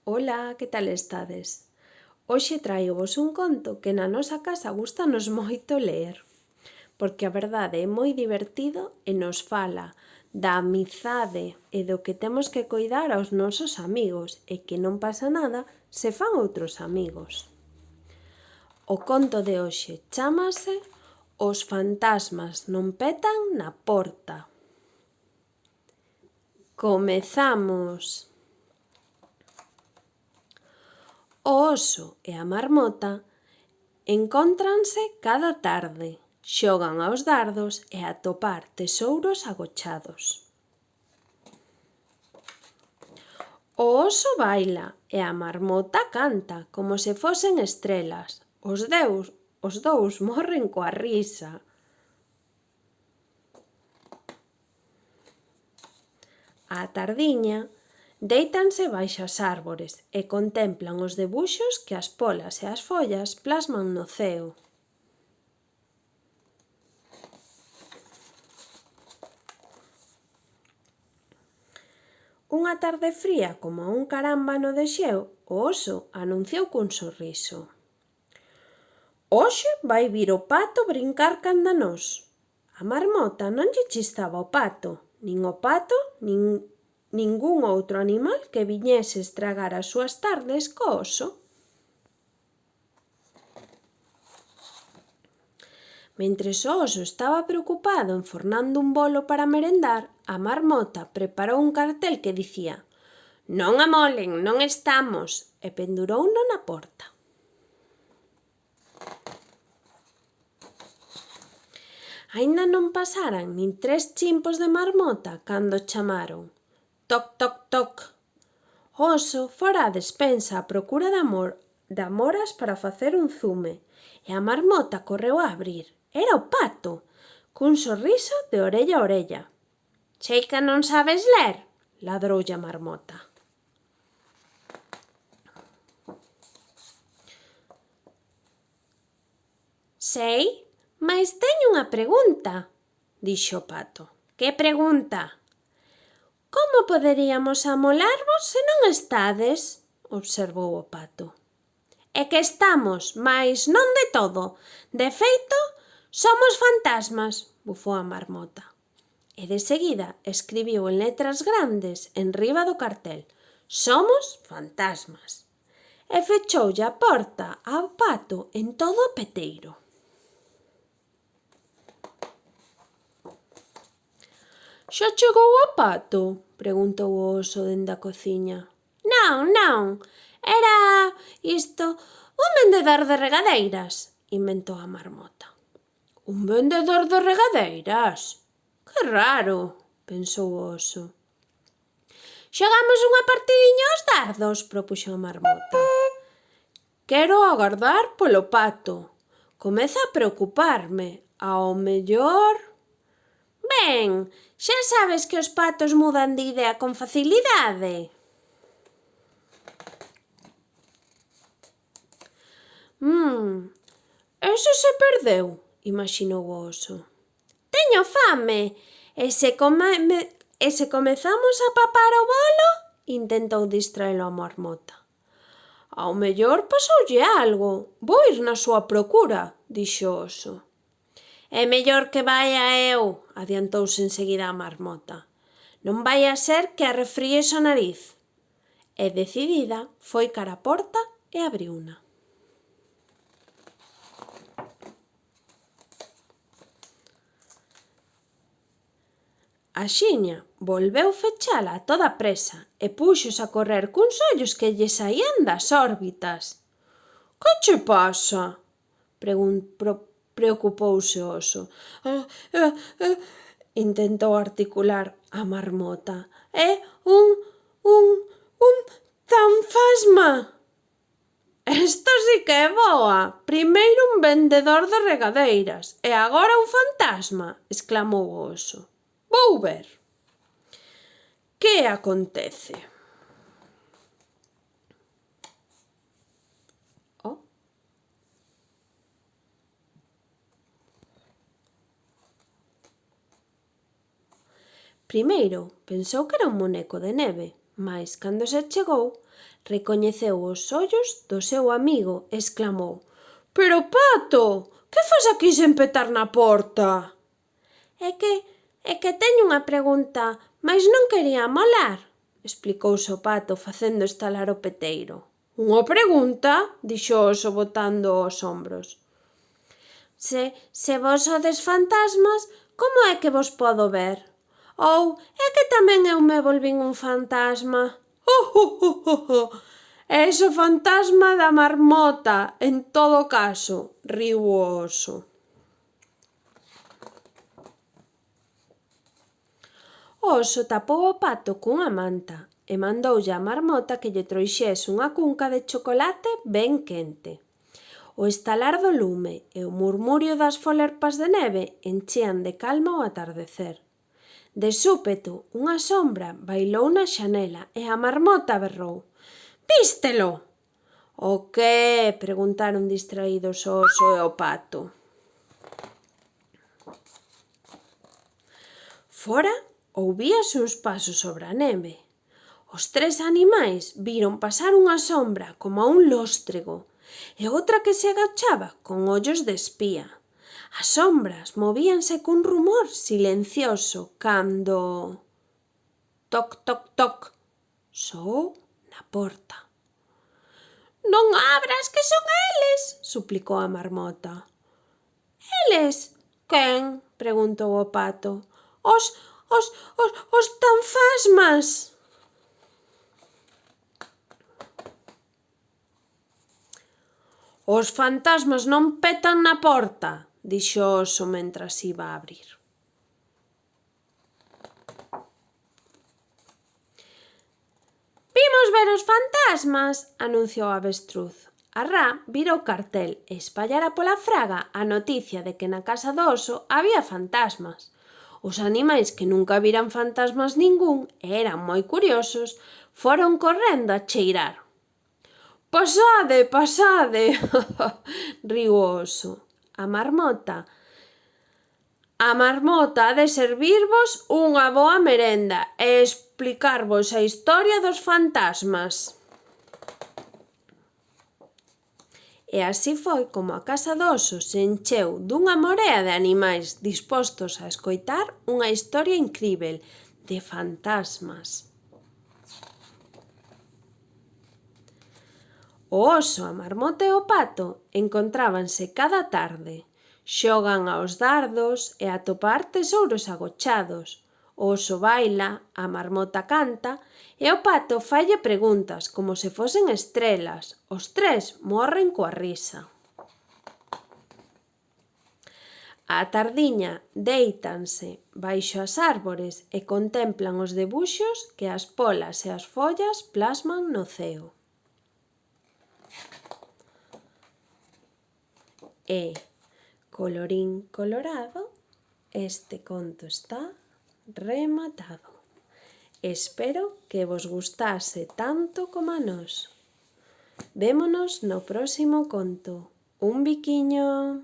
Ola, que tal estades? Hoxe traio-vos un conto que na nosa casa gustanos moito ler, porque a verdade é moi divertido e nos fala da amizade e do que temos que coidar aos nosos amigos e que non pasa nada se fan outros amigos. O conto de hoxe chámase Os fantasmas non petan na porta. Comezamos! O oso e a marmota encóntranse cada tarde, xogan aos dardos e a atopar tesouros agochados. O oso baila e a marmota canta como se fosen estrelas. Os dous morren coa risa. Á tardiña, déitanse baixo as árbores e contemplan os debuxos que as polas e as follas plasman no ceo. Unha tarde fría como un carámbano de xeo, o oso anunciou cun sorriso: «Hoxe vai vir o pato brincar canda nós». A marmota non lle chistaba o pato, nin ningún outro animal que viñese estragar as súas tardes co oso. Mentres o oso estaba preocupado enfornando un bolo para merendar, a marmota preparou un cartel que dicía «Non amolen, non estamos» e pendurouno na porta. Aínda non pasaran nin 3 chimpos de marmota cando chamaron «Toc, toc, toc». O oso fora á despensa á procura de amoras para facer un zume e a marmota correu a abrir. Era o pato, cun sorriso de orella a orella. «Sei que non sabes ler», ladroulle a marmota. «Sei, mais teño unha pregunta», dixo o pato. «Que pregunta?» «Como poderíamos amolarvos se non estades?» observou o pato. «É que estamos, mais non de todo. De feito, somos fantasmas», bufou a marmota. E de seguida escribiu en letras grandes enriba do cartel «Somos fantasmas» e fechoulle a porta ao pato en todo o peteiro. «Xa chegou o pato?» preguntou o oso dende a cociña. Non, era isto un vendedor de regadeiras», inventou a marmota. «Un vendedor de regadeiras? Que raro», pensou o oso. «Xogamos unha partidiña aos dardos?» propuxo a marmota. «Quero agardar polo pato. Comeza a preocuparme. Ao mellor...» «Ben, xa sabes que os patos mudan de idea con facilidade». Ese se perdeu», imaxinou o oso. «Teño fame, e se comezamos a papar o bolo?» intentou distraelo a marmota. «Ao mellor pasoulle algo. Vou ir na súa procura», dixo o oso. «É mellor que vaia eu», adiantouse enseguida a marmota. «Non vai a ser que arrefríes o nariz». E decidida foi cara a porta e abriuna. Axiña volveu fechala a toda presa e púxose a correr cuns ollos que lle saían das órbitas. «Que che pasa?» preocupouse o oso. Intentou articular a marmota. «É un fantasma!» «Esto sí que é boa! Primeiro un vendedor de regadeiras e agora un fantasma!» exclamou o oso. «Vou ver que acontece». Primeiro pensou que era un muñeco de neve, mais cando se chegou, recoñeceu os ollos do seu amigo e exclamou: «Pero, Pato, que fas aquí sen petar na porta?» É que teño unha pregunta, mais non quería amolar», explicouse o Pato facendo estalar o peteiro. «Unha pregunta?» dixo o oso botando os ombros. Se vos sodes fantasmas, como é que vos podo ver? Ou é que tamén eu me volvín un fantasma?» «Es o fantasma da marmota, en todo caso», riu o oso. O oso tapou o Pato cunha manta e mandoulle á marmota que lle trouxese unha cunca de chocolate ben quente. O estalar do lume e o murmurio das folerpas de neve enchían de calma o atardecer. De súpeto, unha sombra bailou na xanela e a marmota berrou: «Vístelo!» «O que?» preguntaron distraídos o oso e o Pato. Fora ouvíase uns pasos sobre a neve. Os tres animais viron pasar unha sombra como un lóstrego e outra que se agachaba con ollos de espía. As sombras movíanse cun rumor silencioso cando... Toc, toc, toc, soou na porta. «Non abras, que son eles!» suplicou a marmota. «Eles? Quen?» preguntou o Pato. Os tanfasmas!» «Os fantasmas non petan na porta», dixo o oso mentras iba a abrir. «Vimos ver os fantasmas», anunciou a avestruz. A rá vira o cartel e espallara pola fraga a noticia de que na casa do oso había fantasmas. Os animais que nunca viran fantasmas ningún e eran moi curiosos foron correndo a cheirar. «Pasade, pasade!» riu o oso. A marmota ha de servirvos unha boa merenda e explicarvos a historia dos fantasmas. E así foi como a casa do oso se encheu dunha morea de animais dispostos a escoitar unha historia incríbel de fantasmas. O oso, a marmota e o Pato encontrábanse cada tarde. Xogan aos dardos e a atopar tesouros agochados. O oso baila, a marmota canta e o Pato faille preguntas como se fosen estrelas. Os tres morren coa risa. Á tardiña déitanse baixo as árbores e contemplan os debuxos que as polas e as follas plasman no ceo. E, colorín colorado, este conto está rematado. Espero que vos gustase tanto como a nós. Vémonos no próximo conto. Un biquiño!